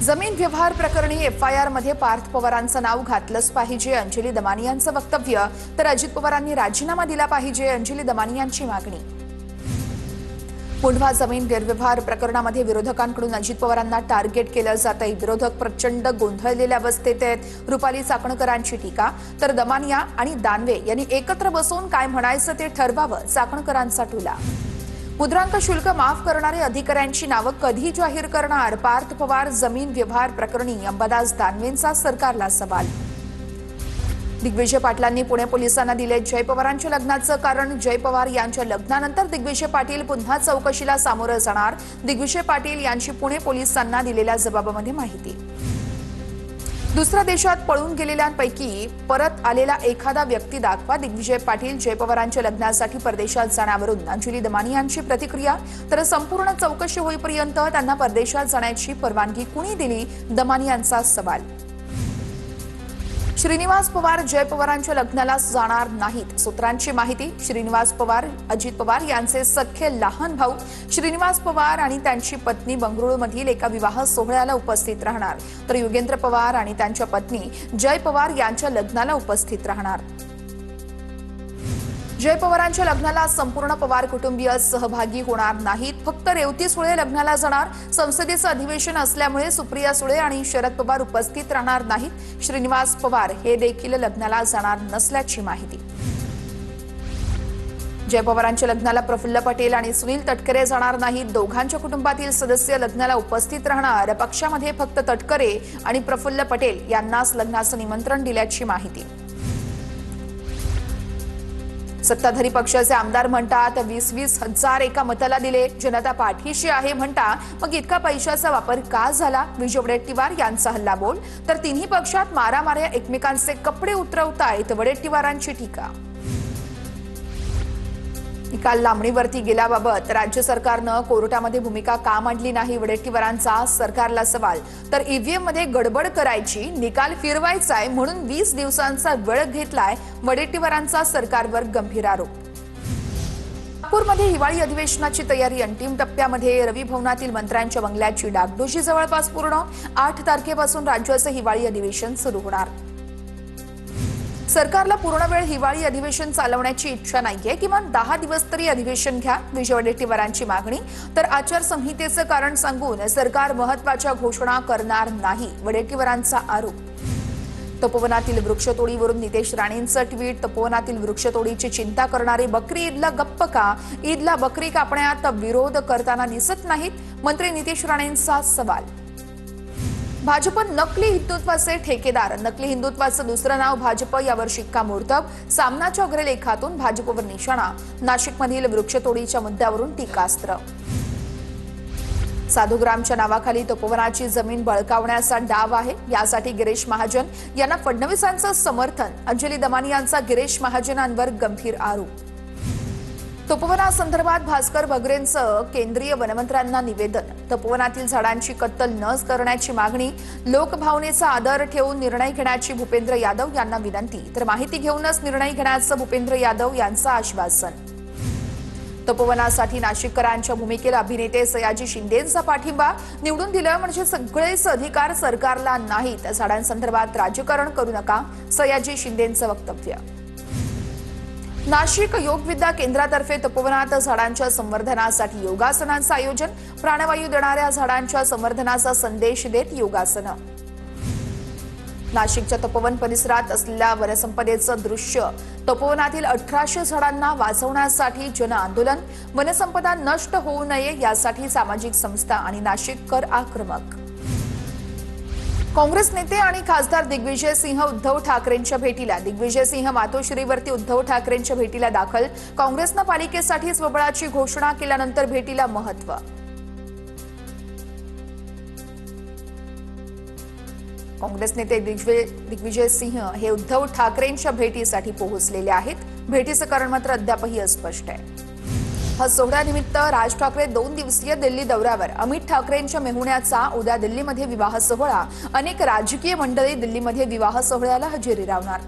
जमीन व्यवहार प्रकरणी एफआयआर मध्ये पार्थ पवारांचं नाव घातलंच पाहिजे, अंजली दमानी यांचं वक्तव्य. तर अजित पवारांनी राजीनामा दिला पाहिजे, अंजली दमानी यांची मागणी. मुंढवा जमीन गैरव्यवहार प्रकरणामध्ये विरोधकांकडून अजित पवारांना टार्गेट केलं जातंय. विरोधक प्रचंड गोंधळलेल्या अवस्थेत आहेत. रुपाली चाकणकरांची टीका. तर दमानिया आणि दानवे यांनी एकत्र बसून काय म्हणायचं ते ठरवावं, चाकणकरांचा टोला. मुद्रांक शुल्क माफ करणारे अधिकाऱ्यांची नावं कधी जाहीर करणार? पार्थ पवार जमीन व्यवहार प्रकरणी अंबादास दानवेंचा सरकारला सवाल. दिग्विजय पाटलांनी पुणे पोलिसांना दिले जय पवारांच्या लग्नाचं कारण. जय पवार यांच्या लग्नानंतर दिग्विजय पाटील पुन्हा चौकशीला सामोरं जाणार. दिग्विजय पाटील यांची पुणे पोलिसांना दिलेल्या जबाबामध्ये माहिती. दुसऱ्या देशात पळून गेलेल्यांपैकी परत आलेला एखादा व्यक्ती दाखवा. दिग्विजय पाटील जय पवारांच्या लग्नासाठी परदेशात जाण्यावरून अंजली दमानी यांची प्रतिक्रिया. तर संपूर्ण चौकशी होईपर्यंत त्यांना परदेशात जाण्याची परवानगी कुणी दिली? दमानी यांचा सवाल. श्रीनिवास पवार जय पवारांच्या लग्नाला जाणार नाहीत, सूत्रांची माहिती. श्रीनिवास पवार अजित पवार यांचे सख्खे लहान भाऊ श्रीनिवास पवार आणि त्यांची पत्नी बंगळुरूमधील एका विवाह सोहळ्याला उपस्थित राहणार. तर योगेंद्र पवार आणि त्यांच्या पत्नी जय पवार यांच्या लग्नाला उपस्थित राहणार. जय पवारांच्या लग्नाला संपूर्ण पवार कुटुंबीय सहभागी होणार नाहीत. फक्त रेवती सुळे लग्नाला जाणार. संसदेचं अधिवेशन असल्यामुळे सुप्रिया सुळे आणि शरद पवार उपस्थित राहणार नाहीत. श्रीनिवास पवार हे देखील लग्नाला जाणार नसल्याची माहिती. जय पवारांच्या लग्नाला प्रफुल्ल पटेल आणि सुनील तटकरे जाणार नाहीत. दोघांच्या कुटुंबातील सदस्य लग्नाला उपस्थित राहणार. पक्षामध्ये फक्त तटकरे आणि प्रफुल्ल पटेल यांनाच लग्नाचं निमंत्रण दिल्याची माहिती. सत्ताधारी पक्षाचे आमदार म्हणतात 20-20 हजार एका मताला दिले, जनता पाठीशी आहे म्हणता मग इतका पैशाचा वापर का झाला? विजय वडेट्टीवार यांचा हल्लाबोल. तर तिन्ही पक्षात मारामाऱ्या, एकमेकांचे कपडे उतरवतायत, वडेट्टीवारांची टीका. निकाल लांबणीवरती गेल्याबाबत राज्य सरकारनं कोर्टामध्ये भूमिका का मांडली नाही? वडेट्टीवारांचा सरकारला सवाल. तर ईव्हीएम मध्ये गडबड करायची, निकाल फिरवायचाय म्हणून 20 दिवसांचा वेळ घेतलाय, वडेट्टीवारांचा सरकारवर गंभीर आरोप. नागपूरमध्ये हिवाळी अधिवेशनाची तयारी अंतिम टप्प्यामध्ये. रवी भवनातील मंत्र्यांच्या बंगल्याची डागडुजी जवळपास पूर्ण. 8 तारखेपासून राज्याचं हिवाळी अधिवेशन सुरू होणार. सरकारला पूर्ण वेळ हिवाळी अधिवेशन चालवण्याची इच्छा नाहीये. किमान 10 दिवस तरी अधिवेशन घ्या, विजय वडेट्टीवारांची मागणी. तर आचारसंहितेचं कारण सांगून सरकार महत्त्वाच्या घोषणा करणार नाही, वडेट्टीवारांचा आरोप. तपोवनातील वृक्षतोडीवरून नितेश राणेंचं ट्विट. तपोवनातील वृक्षतोडीची चिंता करणारे बकरी ईदला गप्प का? ईदला बकरी कापण्यात विरोध करताना दिसत नाहीत, मंत्री नितेश राणेंचा सवाल. भाजप नकली हिंदुत्वाचे ठेकेदार. नकली हिंदुत्वाचं दुसरं नाव भाजप, यावर शिक्कामोर्तब. सामनाच्या अग्रलेखातून भाजपवर निशाणा. नाशिकमधील वृक्षतोडीच्या मुद्द्यावरून टीकास्त्र. साधुग्रामच्या नावाखाली तपोवनाची जमीन बळकावण्याचा डाव आहे, यासाठी गिरीश महाजन यांना फडणवीसांचं समर्थन. अंजली दमानी यांचा गिरीश महाजनांवर गंभीर आरोप. तपोवनासंदर्भात भास्कर बगरेंचं केंद्रीय वनमंत्र्यांना निवेदन. तपोवनातील झाडांची कत्तल न करण्याची मागणी. लोकभावनेचा आदर ठेवून निर्णय घेण्याची भूपेंद्र यादव यांना विनंती. तर माहिती घेऊनच निर्णय घेण्याचं भूपेंद्र यादव यांचं आश्वासन. तपोवनासाठी नाशिककरांच्या भूमिकेला अभिनेते सयाजी शिंदेंचा पाठिंबा. निवडून दिलं म्हणजे सगळेच अधिकार सरकारला नाहीत, झाडांसंदर्भात राजकारण करू नका, सयाजी शिंदेंचं वक्तव्य. नाशिक योगविद्या केंद्रातर्फे तपोवनात झाडांच्या संवर्धनासाठी योगासनांचं आयोजन. प्राणवायू देणाऱ्या झाडांच्या संवर्धनाचा संदेश देत योगासनं. नाशिकच्या तपोवन परिसरात असलेल्या वनसंपदेचं दृश्य. तपोवनातील 1800 झाडांना वाचवण्यासाठी जनआंदोलन. वनसंपदा नष्ट होऊ नये यासाठी सामाजिक संस्था आणि नाशिककर आक्रमक. काँग्रेस नेते आणि खासदार दिग्विजय सिंह उद्धव ठाकरेंच्या भेटीला. दिग्विजय सिंह मातोश्रीवरती उद्धव ठाकरेंच्या भेटीला दाखल. काँग्रेसनं पालिकेसाठी स्वबळाची घोषणा केल्यानंतर भेटीला महत्त्व. काँग्रेस नेते दिग्विजय सिंह हे उद्धव ठाकरेंच्या भेटीसाठी पोहोचलेले आहेत. भेटीचं कारण मात्र अद्यापही अस्पष्ट आहे. हा सोहळ्यानिमित्त राज ठाकरे 2 दिवसीय दिल्ली दौऱ्यावर. अमित ठाकरेंच्या मेहुण्याचा उद्या दिल्लीमध्ये विवाह सोहळा. अनेक राजकीय मंडळी दिल्लीमध्ये विवाह सोहळ्याला हजेरी लावणार.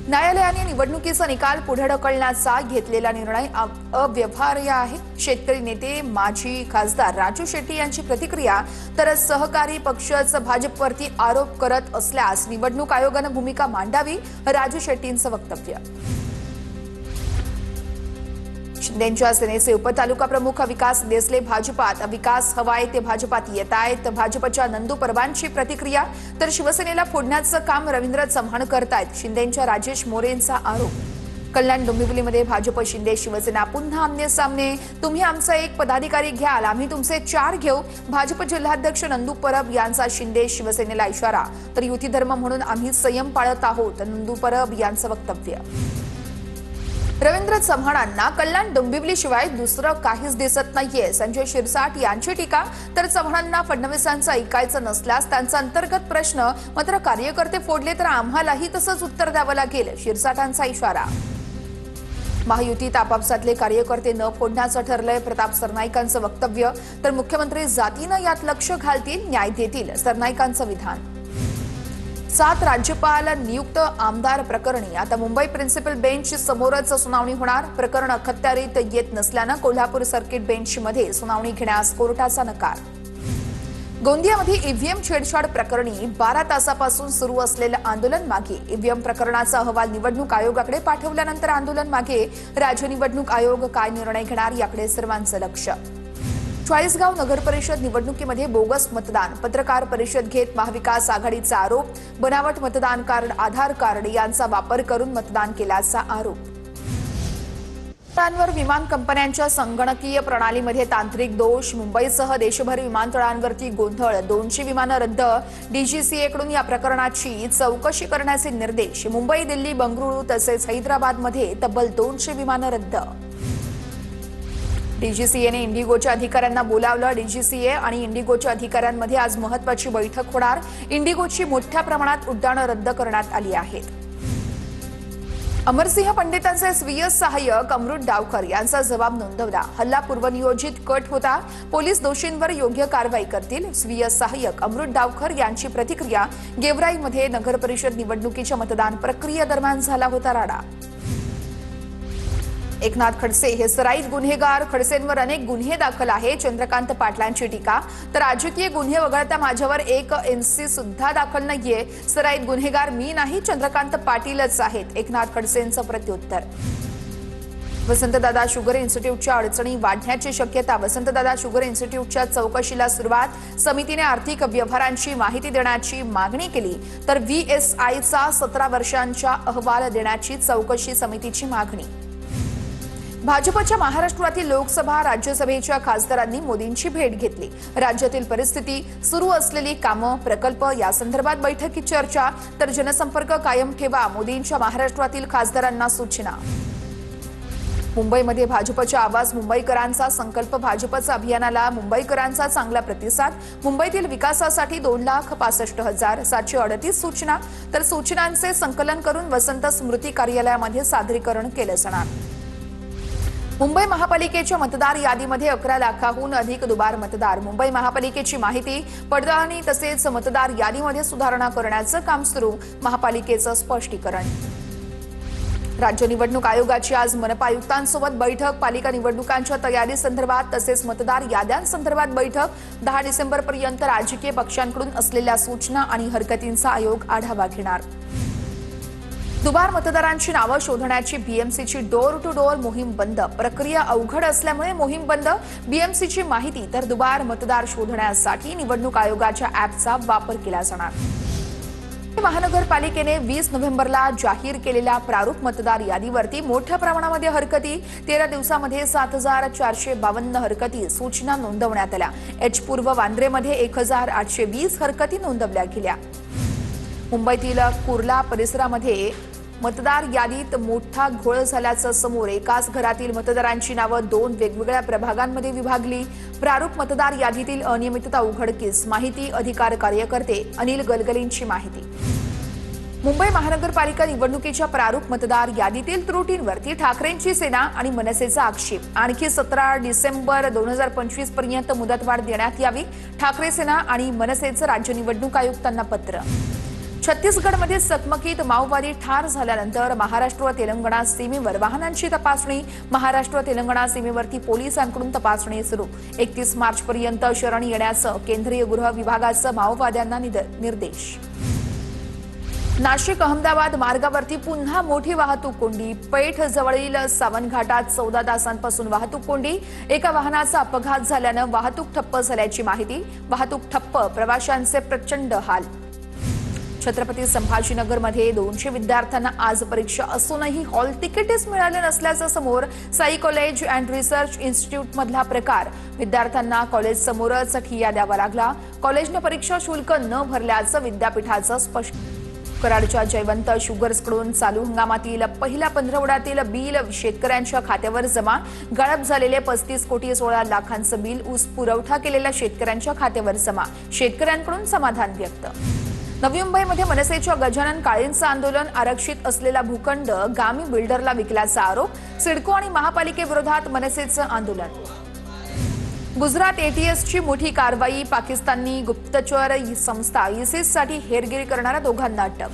न्यायालयाने निवडणुकीचा निकाल पुढे ढकलण्याचा घेतलेला निर्णय अव्यवहार्य आहे. शेतकरी नेते माजी खासदार राजू शेट्टी यांची प्रतिक्रिया. तर सहकारी पक्षच भाजपवरती आरोप करत असल्यास निवडणूक आयोगाने भूमिका मांडावी, राजू शेट्टींचं वक्तव्य. शिंदेंच्या सेनेचे उपतालुका प्रमुख विकास देसले भाजपात. विकास हवाय ते भाजपात येत आहेत. भाजपच्या नंदू परबांची प्रतिक्रिया. तर शिवसेनेला फोडण्याचं काम रवींद्र चव्हाण करतायत, शिंदेंच्या राजेश मोरेंचा आरोप. कल्याण डोंबिवलीमध्ये भाजप शिंदे शिवसेना पुन्हा आमने सामने. तुम्ही आमचा एक पदाधिकारी घ्याल, आम्ही तुमचे 4 घेऊ. भाजप जिल्हाध्यक्ष नंदू परब यांचा शिंदे शिवसेनेला इशारा. तर युती धर्म म्हणून आम्ही संयम पाळत आहोत, नंदू परब यांचं वक्तव्य. रवींद्र चव्हाणांना कल्याण डोंबिवलीशिवाय दुसरं काहीच दिसत नाहीये, संजय शिरसाट यांची टीका. तर चव्हाणांना फडणवीसांचं ऐकायचं नसल्यास त्यांचा अंतर्गत प्रश्न, मात्र कार्यकर्ते फोडले तर आम्हालाही तसंच उत्तर द्यावं लागेल, शिरसाटांचा इशारा. महायुतीत आपापसातले कार्यकर्ते न फोडण्याचं ठरलंय, प्रताप सरनाईकांचं वक्तव्य. तर मुख्यमंत्री जातीनं यात लक्ष घालतील, न्याय देतील, सरनाईकांचं विधान. 7 राज्यपाल नियुक्त आमदार प्रकरणी आता मुंबई प्रिन्सिपल बेंच समोरच सुनावणी होणार. प्रकरण अखत्यारीत येत नसल्यानं कोल्हापूर सर्किट बेंचमध्ये सुनावणी घेण्यास कोर्टाचा नकार. गोंदियामध्ये ईव्हीएम छेडछाड प्रकरणी 12 तासापासून सुरू असलेलं आंदोलन मागे. ईव्हीएम प्रकरणाचा अहवाल निवडणूक आयोगाकडे पाठवल्यानंतर आंदोलन मागे. राज्य निवडणूक आयोग काय निर्णय घेणार याकडे सर्वांचं लक्ष. चाळीसगाव नगर परिषद निवडणुकीमध्ये बोगस मतदान. पत्रकार परिषद घेत महाविकास आघाडीचा आरोप. बनावट मतदान कार्ड, आधार कार्ड यांचा वापर करून मतदान केल्याचा आरोप. विमानतळांवर विमान कंपन्यांच्या संगणकीय प्रणालीमध्ये तांत्रिक दोष. मुंबईसह देशभर विमानतळांवरती गोंधळ. 200 विमानं रद्द. डीजीसीएकडून या प्रकरणाची चौकशी करण्याचे निर्देश. मुंबई, दिल्ली, बंगळुरू तसेच हैदराबादमध्ये तब्बल 200 विमानं रद्द. डीजीसीएने इंडिगोच्या अधिकाऱ्यांना बोलावलं. डीजीसीए आणि इंडिगोच्या अधिकाऱ्यांमध्ये आज महत्त्वाची बैठक होणार. इंडिगोची मोठ्या प्रमाणात उड्डाणं रद्द करण्यात आली आहेत. अमरसिंह पंडितांचे स्वीय सहाय्यक अमृत डावकर यांचा जबाब नोंदवला. हल्ला पूर्वनियोजित कट होता. पोलीस दोषींवर योग्य कारवाई करतील. स्वीय सहाय्यक अमृत डावकर यांची प्रतिक्रिया. गेवराईमध्ये नगर परिषद निवडणुकीच्या मतदान प्रक्रियेदरम्यान झाला होता राडा. एकनाथ खडसे हे सराईत गुन्हेगार. खडसेंवर अनेक गुन्हे दाखल आहे, चंद्रकांत पाटलांची टीका. तर राजकीय गुन्हे वगळता माझ्यावर एक एनसी सुद्धा दाखल नाहीये. सराईत गुन्हेगार मी नाही, चंद्रकांत पाटीलच आहेत, एकनाथ खडसेंचं प्रत्युत्तर. वसंतदादा शुगर इन्स्टिट्यूटच्या अडचणी वाढण्याची शक्यता. वसंतदादा शुगर इन्स्टिट्यूटच्या चौकशीला सुरुवात. समितीने आर्थिक व्यवहारांची माहिती देण्याची मागणी केली. तर VSIचा 17 वर्षांच्या अहवाल देण्याची चौकशी समितीची मागणी. भाजपच्या महाराष्ट्रातील लोकसभा, राज्यसभेच्या खासदारांनी मोदींची भेट घेतली. राज्यातील परिस्थिती, सुरू असलेली कामं, प्रकल्प यासंदर्भात बैठकीत चर्चा. तर जनसंपर्क कायम ठेवा, मोदींच्या महाराष्ट्रातील खासदारांना सूचना. मुंबईमध्ये भाजपच्या आवाज मुंबईकरांचा संकल्प. भाजपच्या अभियानाला मुंबईकरांचा चांगला प्रतिसाद. मुंबईतील विकासासाठी 2,65,738 सूचना. तर सूचनांचे संकलन करून वसंत स्मृती कार्यालयामध्ये सादरीकरण केलं जाणार. मुंबई महापालिकेच्या मतदार यादीमध्ये 11 लाखाहून अधिक दुबार मतदार. मुंबई महापालिकेची माहिती पडताळणी तसेच मतदार यादीमध्ये सुधारणा करण्याचं काम सुरू. महापालिकेचं स्पष्टीकरण. राज्य निवडणूक आयोगाची आज मनपा आयुक्तांसोबत बैठक. पालिका निवडणुकांच्या तयारीसंदर्भात तसेच मतदार याद्यांसंदर्भात बैठक. 10 डिसेंबरपर्यंत राजकीय पक्षांकडून असलेल्या सूचना आणि हरकतींचा आयोग आढावा घेणार. दुबार मतदारांची नावं शोधण्याची बीएमसीची डोर टू डोर मोहीम बंद. प्रक्रिया अवघड असल्यामुळे मोहीम बंद. बीएमसीची माहिती तर दुबार मतदार शोधण्यासाठी निवडणूक आयोगाच्या ॲपचा वापर केला जाणार. महानगरपालिकेने 20 नोव्हेंबरला जाहीर केलेल्या प्रारूप मतदार यादीवरती मोठ्या प्रमाणामध्ये हरकती. 13 दिवसामध्ये 7,452 हरकती सूचना नोंदवण्यात आल्या. पूर्व वांद्रेमध्ये 1,820 हरकती नोंदवल्या गेल्या. मुंबईतील कुर्ला परिसरामध्ये मतदार यादीत मोठा घोळ झाल्याचं समोर. एकाच घरातील मतदारांची नावं 2 वेगवेगळ्या प्रभागांमध्ये विभागली. प्रारूप मतदार यादीतील अनियमितता उघडकीस. माहिती अधिकार कार्यकर्ते अनिल गलगलींची माहिती. मुंबई महानगरपालिका निवडणुकीच्या प्रारूप मतदार यादीतील त्रुटींवरती ठाकरेंची सेना आणि मनसेचा आक्षेप. आणखी 17 डिसेंबर 2025 पर्यंत मुदतवाढ देण्यात यावी. ठाकरे सेना आणि मनसेचं राज्य निवडणूक आयुक्तांना पत्र. छत्तीसगडमध्ये चकमकीत माओवादी ठार झाल्यानंतर महाराष्ट्र तेलंगणा सीमेवर वाहनांची तपासणी. महाराष्ट्र तेलंगणा सीमेवरती पोलिसांकडून तपासणी सुरू. 31 मार्चपर्यंत शरण येण्याचं केंद्रीय गृह विभागाचं माओवाद्यांना निर्देश. नाशिक अहमदाबाद मार्गावरती पुन्हा मोठी वाहतूक कोंडी. पेठ जवळील सावंत घाटात 14 तासांपासून वाहतूक कोंडी. एका वाहनाचा अपघात झाल्यानं वाहतूक ठप्प झाल्याची माहिती. वाहतूक ठप्प, प्रवाशांचे प्रचंड हाल. छत्रपती संभाजीनगरमध्ये 200 विद्यार्थ्यांना आज परीक्षा असूनही हॉल तिकीटच मिळाले नसल्याचं समोर. साई कॉलेज अँड रिसर्च इन्स्टिट्यूटमधला प्रकार. विद्यार्थ्यांना कॉलेज समोरच ठिय्या द्यावा लागला. कॉलेजने परीक्षा शुल्क न भरल्याचं विद्यापीठाचं स्पष्ट. कराडच्या जयवंत शुगर्सकडून चालू हंगामातील पहिल्या पंधरवड्यातील बिल शेतकऱ्यांच्या खात्यावर जमा. गाळप झालेले 35,16,00,000 बिल ऊस पुरवठा केलेल्या शेतकऱ्यांच्या खात्यावर जमा. शेतकऱ्यांकडून समाधान व्यक्त. नवी मुंबईमध्ये मनसेच्या गजानन काळेंचं आंदोलन. आरक्षित असलेला भूखंड गामी बिल्डरला विकल्याचा आरोप. सिडको आणि महापालिकेविरोधात मनसेचं आंदोलन. गुजरात एटीएसची मोठी कारवाई. पाकिस्तानी गुप्तचर संस्था ISISसाठी हेरगिरी करणाऱ्या दोघांना अटक.